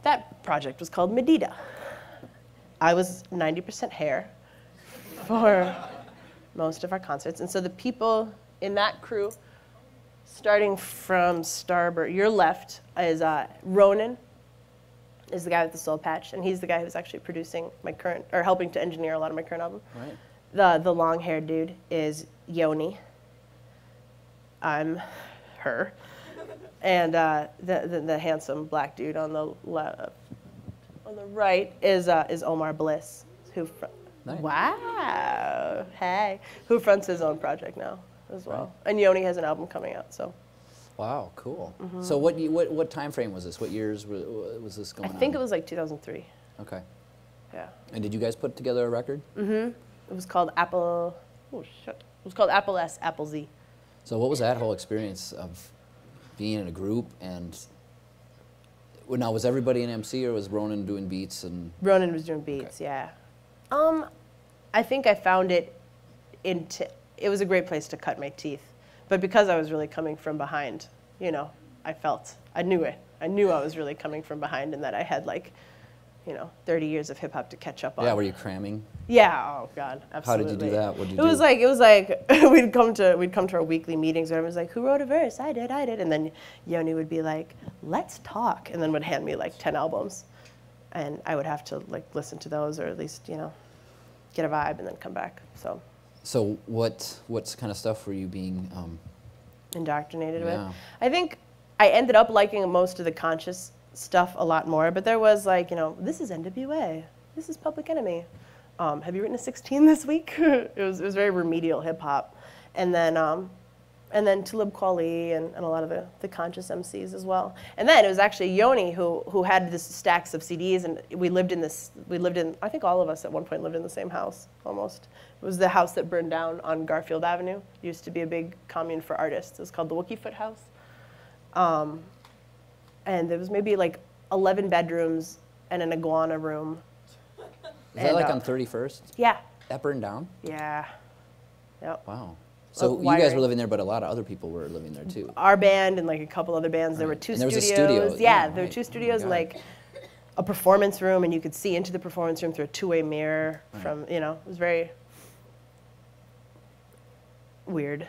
that project was called Medida. I was 90% hair for most of our concerts. And so the people in that crew, starting from Starboard, your left is Ronan, is the guy with the soul patch, and he's the guy who's actually producing my current, or helping to engineer a lot of my current album. Right. The long-haired dude is Yoni. I'm her. And the handsome black dude on the left, on the right is Omar Bliss, who nice. Wow, hey, who fronts his own project now as well. Right. And Yoni has an album coming out, so. Wow, cool. So what time frame was this? What years was this going on? I think it was like 2003. Okay. Yeah. And did you guys put together a record? It was called Apple. Oh shit! It was called Apple S, Apple Z. So what was that whole experience of being in a group and? Well, now was everybody an MC or was Ronan doing beats and? Ronan was doing beats, yeah. I think I found it it was a great place to cut my teeth, but because I was really coming from behind, you know, I knew it. I knew I was really coming from behind and that I had like, you know, 30 years of hip hop to catch up on. Yeah, were you cramming? Yeah, oh God, absolutely. How did you do that? What did you do? It was like we'd come to our weekly meetings where everyone's like, who wrote a verse? I did. And then Yoni would be like, let's talk, and then would hand me like 10 albums. And I would have to like listen to those or at least, you know, get a vibe and then come back, so. So what kind of stuff were you being indoctrinated with? Yeah. I think I ended up liking most of the conscious stuff a lot more, but there was like, you know, this is NWA, this is Public Enemy. Have you written a 16 this week? it was very remedial hip hop. And then Talib Kweli and a lot of the conscious MCs as well. And then it was actually Yoni who had this stacks of CDs, and we lived in, I think all of us at one point lived in the same house, almost. It was the house that burned down on Garfield Avenue. It used to be a big commune for artists. It was called the Wookiefoot House. And there was maybe like 11 bedrooms and an iguana room. Is that like on 31st? Yeah. That burned down? Yeah. Yep. Wow. So you guys were living there, but a lot of other people were living there too. Our band and like a couple other bands. Right. There were two studios. There was a studio. Yeah, there were two studios and like a performance room, and you could see into the performance room through a two-way mirror from, you know, it was very weird.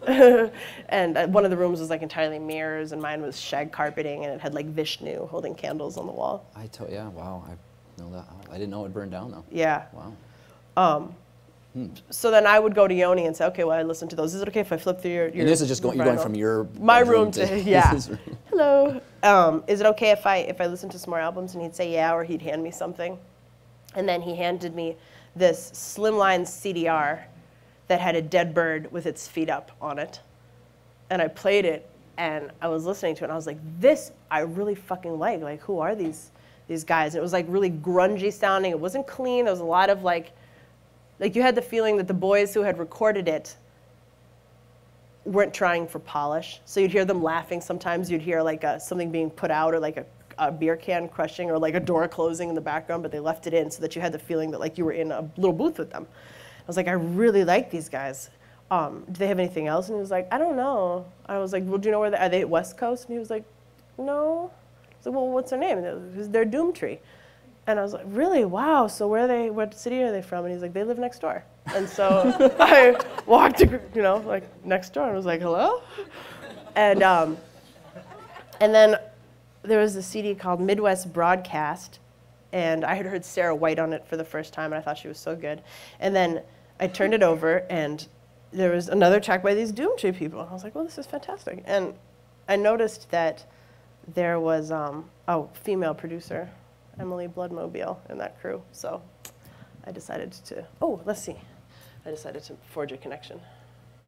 And one of the rooms was like entirely mirrors, and mine was shag carpeting, and it had like Vishnu holding candles on the wall. Yeah, wow, I know that. I didn't know it burned down though. Yeah. Wow. So then I would go to Yoni and say, okay, well, I listened to those. Is it okay if I flip through your And this is just you're going from your my room to yeah. Hello. Is it okay if I listen to some more albums? And he'd say yeah, or he'd hand me something. And then he handed me this slimline CDR that had a dead bird with its feet up on it. And I played it, and I was listening to it, and I was like, this I really fucking like. Like, who are these guys? And it was like really grungy sounding. It wasn't clean. There was a lot of like you had the feeling that the boys who had recorded it weren't trying for polish. So you'd hear them laughing sometimes. You'd hear like something being put out, or like a beer can crushing, or like a door closing in the background, but they left it in so that you had the feeling that like you were in a little booth with them. I was like, I really like these guys. Do they have anything else? And he was like, I don't know. I was like, well, do you know where are they West Coast? And he was like, no. I was like, well, what's their name? And they're Doomtree. And I was like, really? Wow. So what city are they from? And he's like, they live next door. And so I walked, like next door, and was like, hello? And then there was a CD called Midwest Broadcast, and I had heard Sarah White on it for the first time, and I thought she was so good. And then I turned it over, and there was another track by these Doomtree people. I was like, well, this is fantastic. And I noticed that there was female producer, Emily Bloodmobile, in that crew. So I decided to, I decided to forge a connection.